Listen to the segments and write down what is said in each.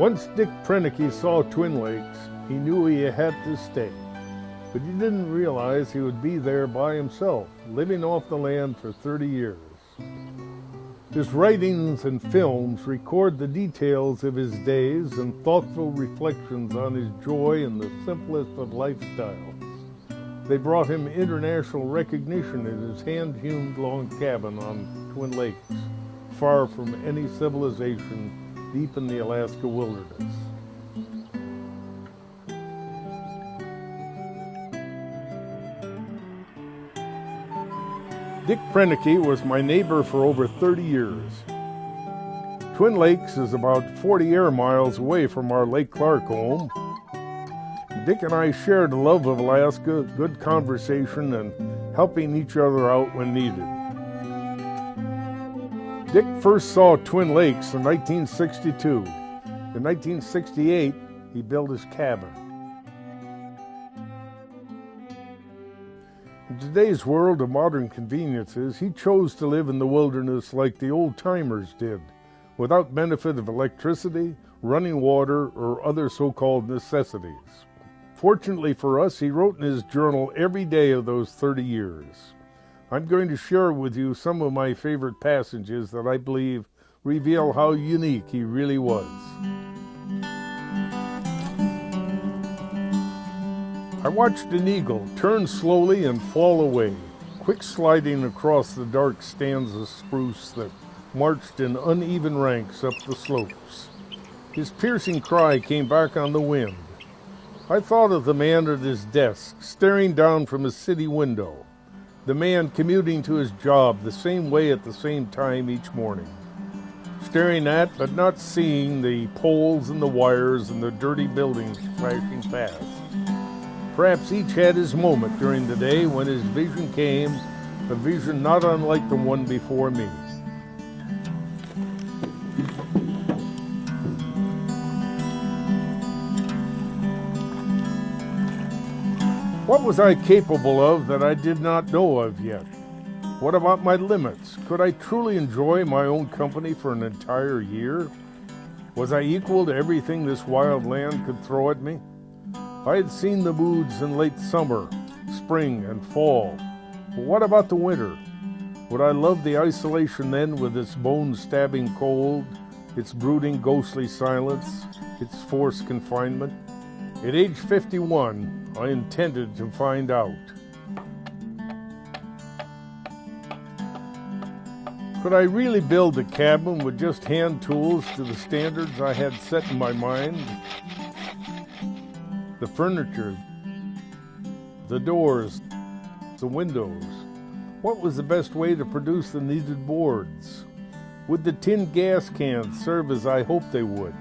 Once Dick Proenneke saw Twin Lakes, he knew he had to stay. But he didn't realize he would be there by himself, living off the land for 30 years. His writings and films record the details of his days and thoughtful reflections on his joy in the simplest of lifestyles. They brought him international recognition in his hand-hewn log cabin on Twin Lakes, far from any civilization deep in the Alaska wilderness. Dick Proenneke was my neighbor for over 30 years. Twin Lakes is about 40 air miles away from our Lake Clark home. Dick and I shared a love of Alaska, good conversation, and helping each other out when needed. Dick first saw Twin Lakes in 1962. In 1968, he built his cabin. In today's world of modern conveniences, he chose to live in the wilderness like the old-timers did, without benefit of electricity, running water, or other so-called necessities. Fortunately for us, he wrote in his journal every day of those 30 years. I'm going to share with you some of my favorite passages that I believe reveal how unique he really was. I watched an eagle turn slowly and fall away, quick sliding across the dark stands of spruce that marched in uneven ranks up the slopes. His piercing cry came back on the wind. I thought of the man at his desk, staring down from his city window, the man commuting to his job the same way at the same time each morning, staring at but not seeing the poles and the wires and the dirty buildings flashing past. Perhaps each had his moment during the day when his vision came, a vision not unlike the one before me. What was I capable of that I did not know of yet? What about my limits? Could I truly enjoy my own company for an entire year? Was I equal to everything this wild land could throw at me? I had seen the moods in late summer, spring, and fall. But what about the winter? Would I love the isolation then with its bone-stabbing cold, its brooding ghostly silence, its forced confinement? At age 51, I intended to find out. Could I really build a cabin with just hand tools to the standards I had set in my mind? The furniture, the doors, the windows. What was the best way to produce the needed boards? Would the tin gas cans serve as I hoped they would?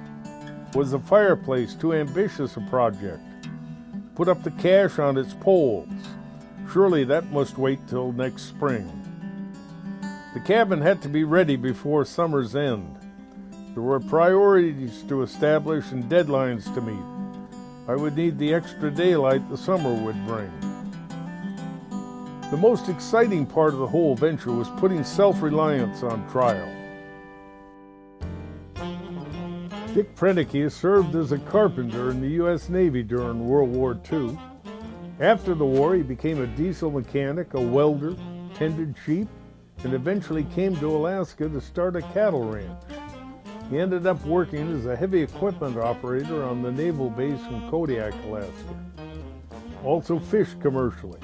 Was the fireplace too ambitious a project? Put up the cache on its poles. Surely that must wait till next spring. The cabin had to be ready before summer's end. There were priorities to establish and deadlines to meet. I would need the extra daylight the summer would bring. The most exciting part of the whole venture was putting self-reliance on trial. Dick Proenneke served as a carpenter in the US Navy during World War II. After the war, he became a diesel mechanic, a welder, tended sheep, and eventually came to Alaska to start a cattle ranch. He ended up working as a heavy equipment operator on the naval base in Kodiak, Alaska. Also fished commercially.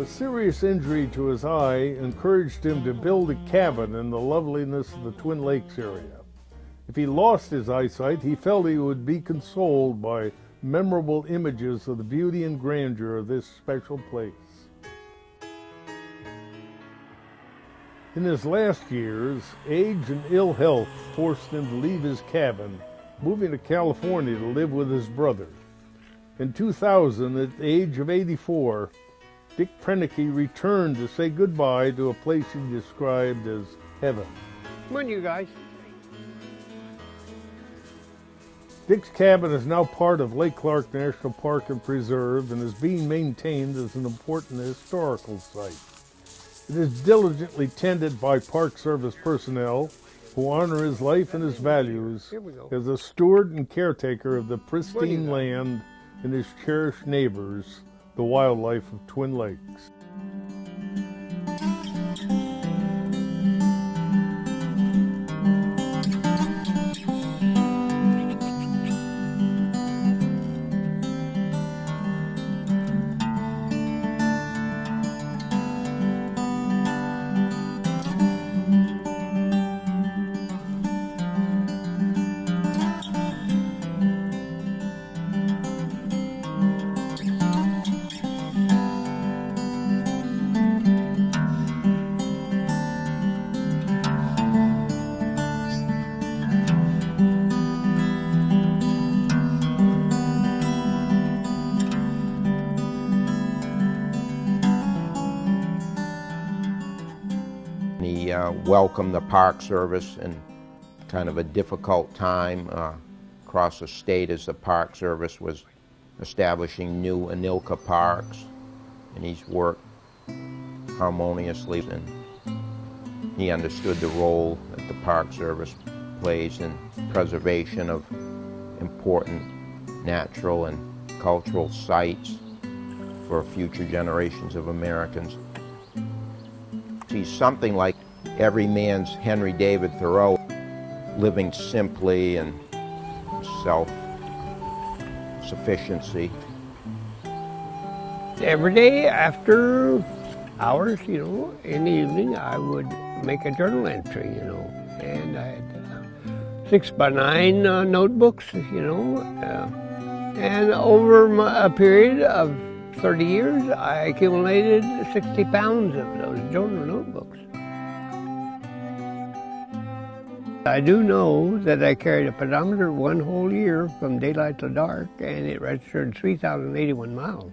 A serious injury to his eye encouraged him to build a cabin in the loveliness of the Twin Lakes area. If he lost his eyesight, he felt he would be consoled by memorable images of the beauty and grandeur of this special place. In his last years, age and ill health forced him to leave his cabin, moving to California to live with his brother. In 2000, at the age of 84, Dick Proenneke returned to say goodbye to a place he described as heaven. Come on, you guys. Dick's cabin is now part of Lake Clark National Park and Preserve and is being maintained as an important historical site. It is diligently tended by Park Service personnel who honor his life and his values as a steward and caretaker of the pristine land and his cherished neighbors, the wildlife of Twin Lakes. He welcomed the Park Service in kind of a difficult time across the state as the Park Service was establishing new Anilka parks, and he's worked harmoniously, and he understood the role that the Park Service plays in preservation of important natural and cultural sites for future generations of Americans. He's something like every man's Henry David Thoreau, living simply and self-sufficiency. Every day after hours, in the evening, I would make a journal entry, and I had 6x9 notebooks, and over a period of 30 years, I accumulated 60 pounds of those journal notebooks. I do know that I carried a pedometer one whole year from daylight to dark, and it registered 3,081 miles.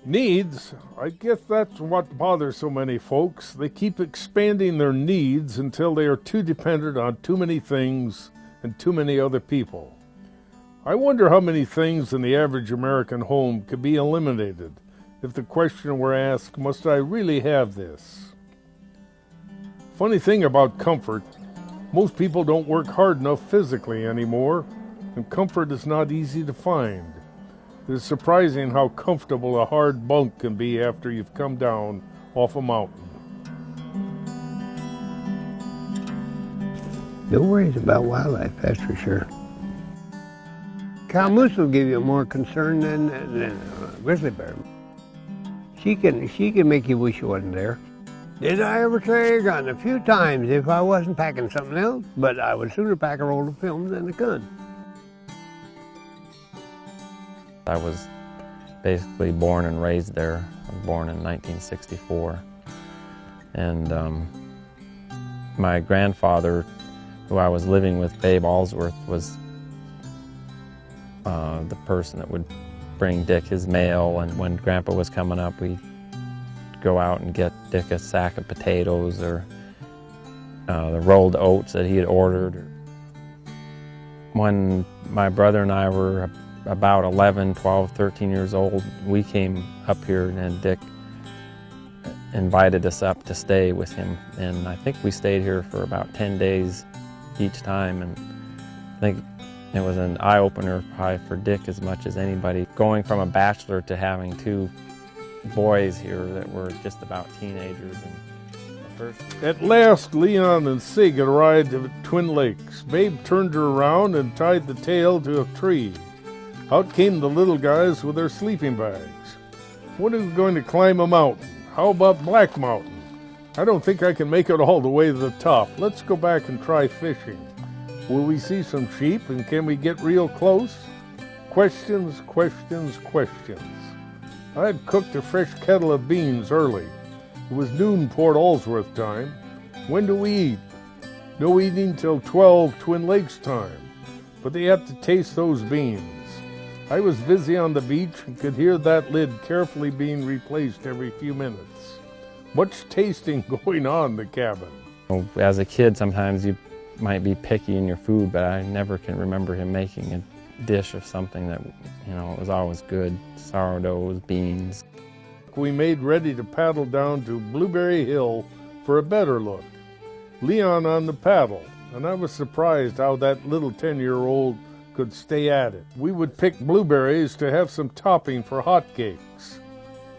Needs, I guess that's what bothers so many folks. They keep expanding their needs until they are too dependent on too many things and too many other people. I wonder how many things in the average American home could be eliminated if the question were asked, must I really have this? Funny thing about comfort, most people don't work hard enough physically anymore, and comfort is not easy to find. It is surprising how comfortable a hard bunk can be after you've come down off a mountain. No worries about wildlife, that's for sure. Cow moose will give you more concern than a grizzly bear. She can make you wish you wasn't there. Did I ever carry a gun? A few times if I wasn't packing something else, but I would sooner pack a roll of film than a gun. I was basically born and raised there. I was born in 1964. And my grandfather, who I was living with, Babe Allsworth, was the person that would bring Dick his mail, and when Grandpa was coming up, we'd go out and get Dick a sack of potatoes or the rolled oats that he had ordered. When my brother and I were about 11, 12, 13 years old, we came up here and Dick invited us up to stay with him, and I think we stayed here for about 10 days each time, and I think it was an eye-opener probably for Dick as much as anybody, going from a bachelor to having two boys here that were just about teenagers. At last, Leon and Sig had arrived at Twin Lakes. Babe turned her around and tied the tail to a tree. Out came the little guys with their sleeping bags. When are we going to climb a mountain? How about Black Mountain? I don't think I can make it all the way to the top. Let's go back and try fishing. Will we see some sheep, and can we get real close? Questions, questions, questions. I had cooked a fresh kettle of beans early. It was noon Port Allsworth time. When do we eat? No eating till 12 Twin Lakes time. But they had to taste those beans. I was busy on the beach and could hear that lid carefully being replaced every few minutes. Much tasting going on in the cabin. As a kid, sometimes you might be picky in your food, but I never can remember him making a dish of something that, was always good. Sourdoughs, beans. We made ready to paddle down to Blueberry Hill for a better look. Leon on the paddle, and I was surprised how that little 10-year-old could stay at it. We would pick blueberries to have some topping for hotcakes.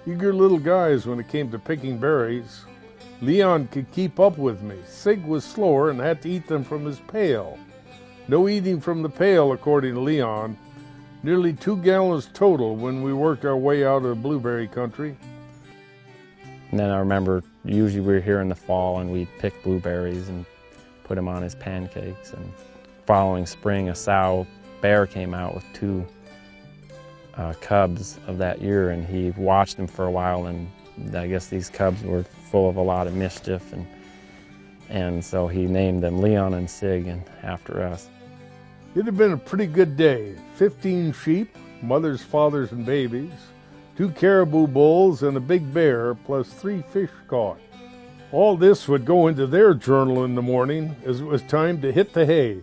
Eager little guys when it came to picking berries. Leon could keep up with me. Sig was slower and had to eat them from his pail. No eating from the pail, according to Leon. Nearly 2 gallons total when we worked our way out of blueberry country. And then I remember usually we were here in the fall and we'd pick blueberries and put them on his pancakes. And following spring, a sow bear came out with 2 cubs of that year, and he watched them for a while, and I guess these cubs were full of a lot of mischief, and so he named them Leon and Sig and after us. It had been a pretty good day. 15 sheep, mothers, fathers, and babies, 2 caribou bulls, and a big bear, plus 3 fish caught. All this would go into their journal in the morning as it was time to hit the hay.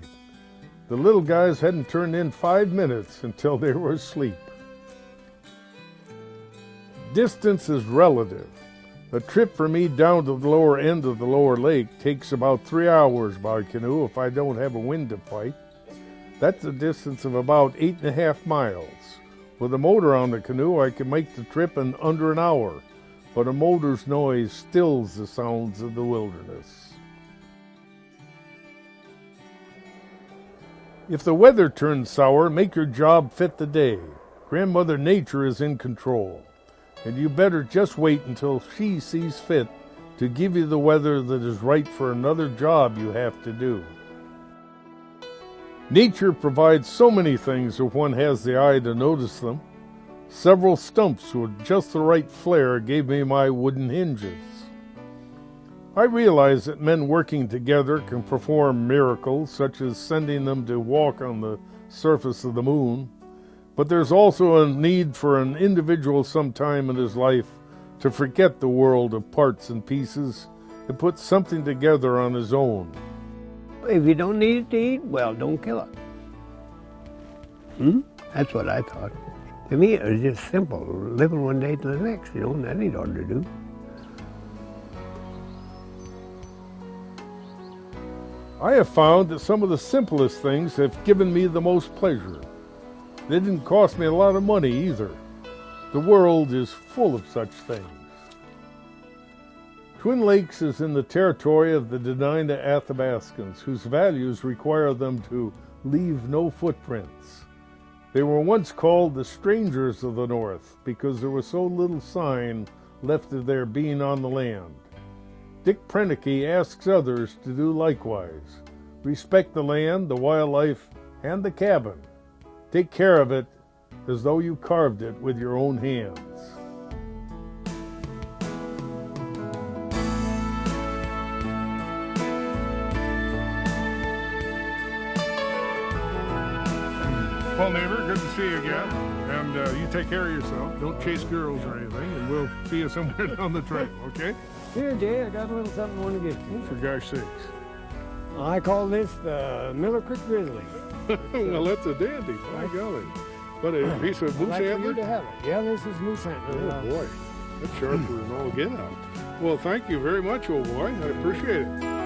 The little guys hadn't turned in 5 minutes until they were asleep. Distance is relative. A trip for me down to the lower end of the lower lake takes about 3 hours by canoe if I don't have a wind to fight. That's a distance of about 8.5 miles. With a motor on the canoe, I can make the trip in under an hour, but a motor's noise stills the sounds of the wilderness. If the weather turns sour, make your job fit the day. Grandmother Nature is in control, and you better just wait until she sees fit to give you the weather that is right for another job you have to do. Nature provides so many things if one has the eye to notice them. Several stumps with just the right flare gave me my wooden hinges. I realize that men working together can perform miracles, such as sending them to walk on the surface of the moon, but there's also a need for an individual sometime in his life to forget the world of parts and pieces and put something together on his own. If you don't need it to eat, well, don't kill it. That's what I thought. To me, it was just simple, living one day to the next, and that ain't hard to do. I have found that some of the simplest things have given me the most pleasure. They didn't cost me a lot of money either. The world is full of such things. Twin Lakes is in the territory of the Dena'ina Athabascans, whose values require them to leave no footprints. They were once called the strangers of the North because there was so little sign left of their being on the land. Dick Proenneke asks others to do likewise. Respect the land, the wildlife, and the cabin. Take care of it as though you carved it with your own hands. Well, neighbor, good to see you again. And you take care of yourself. Don't chase girls or anything, and we'll see you somewhere down the trail, okay? Here, Jay, I got a little something I want to give you. For gosh sakes. I call this the Miller Creek Grizzly. Well, that's a dandy. My golly. What, a piece of moose I'd like for antler? you to have it. Yeah, this is moose antler. Oh, boy. That's sharper than all get out. Well, thank you very much, old boy. I appreciate it.